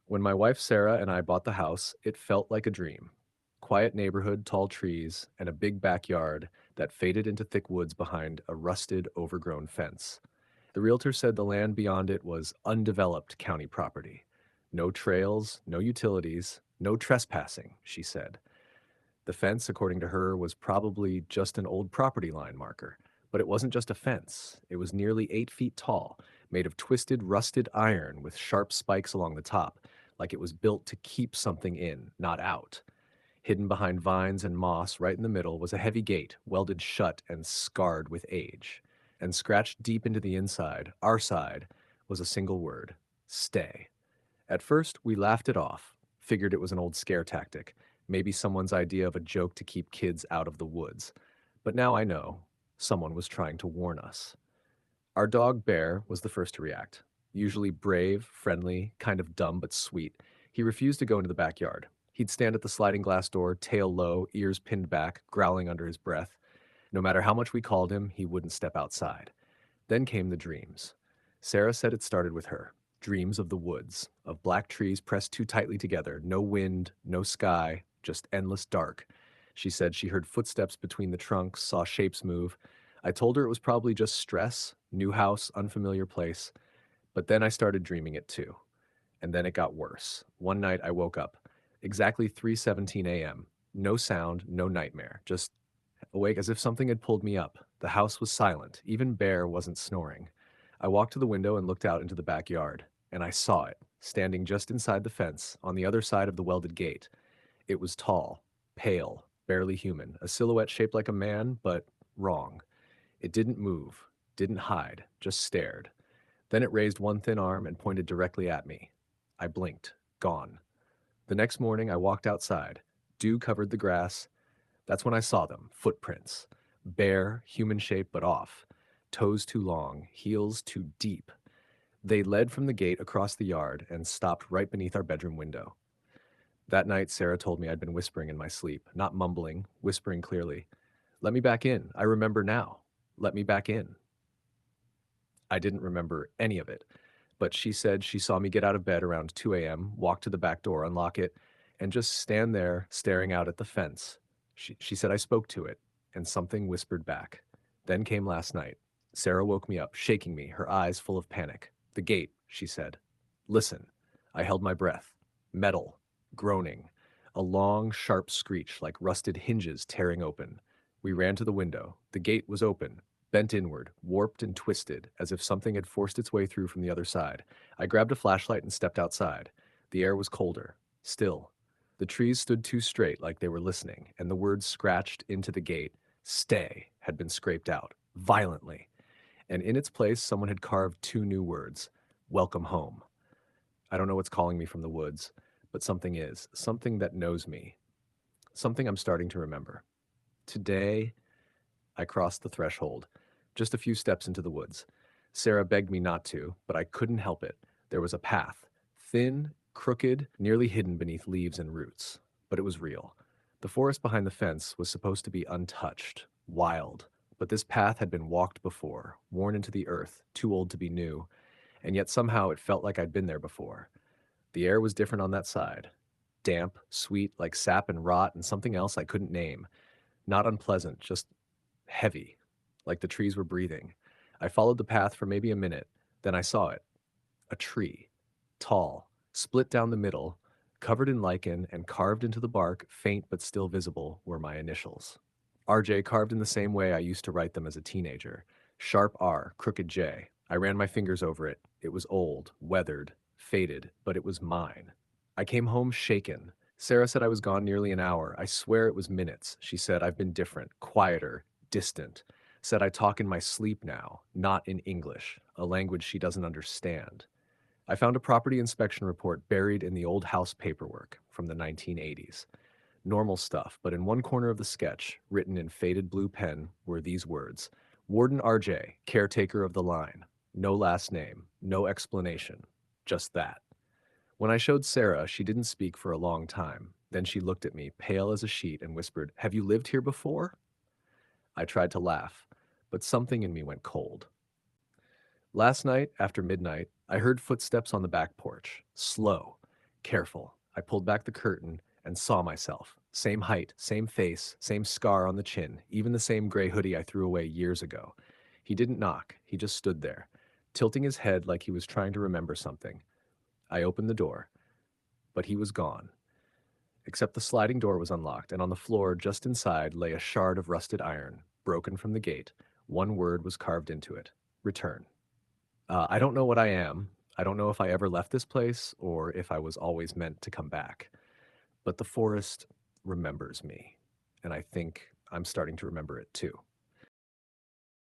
When my wife Sarah and I bought the house, it felt like a dream. Quiet neighborhood, tall trees, and a big backyard that faded into thick woods behind a rusted, overgrown fence. The realtor said the land beyond it was undeveloped county property. No trails, no utilities, no trespassing, she said. The fence, according to her, was probably just an old property line marker. But it wasn't just a fence. It was nearly 8 feet tall, made of twisted, rusted iron with sharp spikes along the top, like it was built to keep something in, not out. Hidden behind vines and moss right in the middle was a heavy gate, welded shut and scarred with age. And scratched deep into the inside, our side, was a single word: stay. At first, we laughed it off, figured it was an old scare tactic, maybe someone's idea of a joke to keep kids out of the woods. But now I know someone was trying to warn us. Our dog Bear was the first to react. Usually brave, friendly, kind of dumb but sweet, he refused to go into the backyard. He'd stand at the sliding glass door, tail low, ears pinned back, growling under his breath. No matter how much we called him, he wouldn't step outside. Then came the dreams. Sarah said it started with her. Dreams of the woods, of black trees pressed too tightly together, no wind, no sky, just endless dark. She said she heard footsteps between the trunks, saw shapes move. I told her it was probably just stress, new house, unfamiliar place. But then I started dreaming it too. And then it got worse. One night I woke up, exactly 3:17 a.m. No sound, no nightmare, just awake as if something had pulled me up. The house was silent. Even Bear wasn't snoring. I walked to the window and looked out into the backyard, and I saw it, standing just inside the fence, on the other side of the welded gate. It was tall, pale, barely human, a silhouette shaped like a man, but wrong. It didn't move, didn't hide, just stared. Then it raised one thin arm and pointed directly at me. I blinked. Gone. The next morning, I walked outside. Dew covered the grass. That's when I saw them, footprints. Bare, human shape but off. Toes too long, heels too deep. They led from the gate across the yard and stopped right beneath our bedroom window. That night, Sarah told me I'd been whispering in my sleep, not mumbling, whispering clearly. Let me back in. I remember now. Let me back in. I didn't remember any of it, but she said she saw me get out of bed around 2 a.m., walk to the back door, unlock it, and just stand there staring out at the fence. She said I spoke to it, and something whispered back. Then came last night. Sarah woke me up, shaking me, her eyes full of panic. The gate, she said. Listen. I held my breath. Metal. Groaning. A long, sharp screech like rusted hinges tearing open. We ran to the window. The gate was open, bent inward, warped and twisted, as if something had forced its way through from the other side. I grabbed a flashlight and stepped outside. The air was colder, still. The trees stood too straight, like they were listening, and the words scratched into the gate, "Stay," had been scraped out, violently. And in its place, someone had carved two new words: "Welcome home." I don't know what's calling me from the woods, but something is, something that knows me, something I'm starting to remember. Today, I crossed the threshold, just a few steps into the woods. Sarah begged me not to, but I couldn't help it. There was a path, thin, crooked, nearly hidden beneath leaves and roots. But it was real. The forest behind the fence was supposed to be untouched, wild. But this path had been walked before, worn into the earth, too old to be new, and yet somehow it felt like I'd been there before. The air was different on that side. Damp, sweet, like sap and rot and something else I couldn't name. Not unpleasant, just heavy, like the trees were breathing. I followed the path for maybe a minute, then I saw it: a tree, tall, split down the middle, covered in lichen, and carved into the bark, faint but still visible, were my initials. RJ, carved in the same way I used to write them as a teenager. Sharp R, crooked J. I ran my fingers over it. It was old, weathered, faded, but it was mine. I came home shaken. Sarah said I was gone nearly an hour. I swear it was minutes. She said I've been different, quieter, distant. Said I talk in my sleep now, not in English, a language she doesn't understand. I found a property inspection report buried in the old house paperwork from the 1980s. Normal stuff, but in one corner of the sketch, written in faded blue pen, were these words: Warden RJ, caretaker of the line. No last name, no explanation, just that. When I showed Sarah, she didn't speak for a long time. Then she looked at me, pale as a sheet, and whispered, "Have you lived here before?" I tried to laugh, but something in me went cold. Last night, after midnight, I heard footsteps on the back porch, slow, Careful. I pulled back the curtain and saw myself. Same height, same face, same scar on the chin, even the same gray hoodie I threw away years ago. He didn't knock, he just stood there, tilting his head like he was trying to remember something. I opened the door, but he was gone. Except the sliding door was unlocked, and on the floor just inside lay a shard of rusted iron, broken from the gate. One word was carved into it: return. I don't know what I am. I don't know if I ever left this place or if I was always meant to come back. But the forest remembers me, and I think I'm starting to remember it too.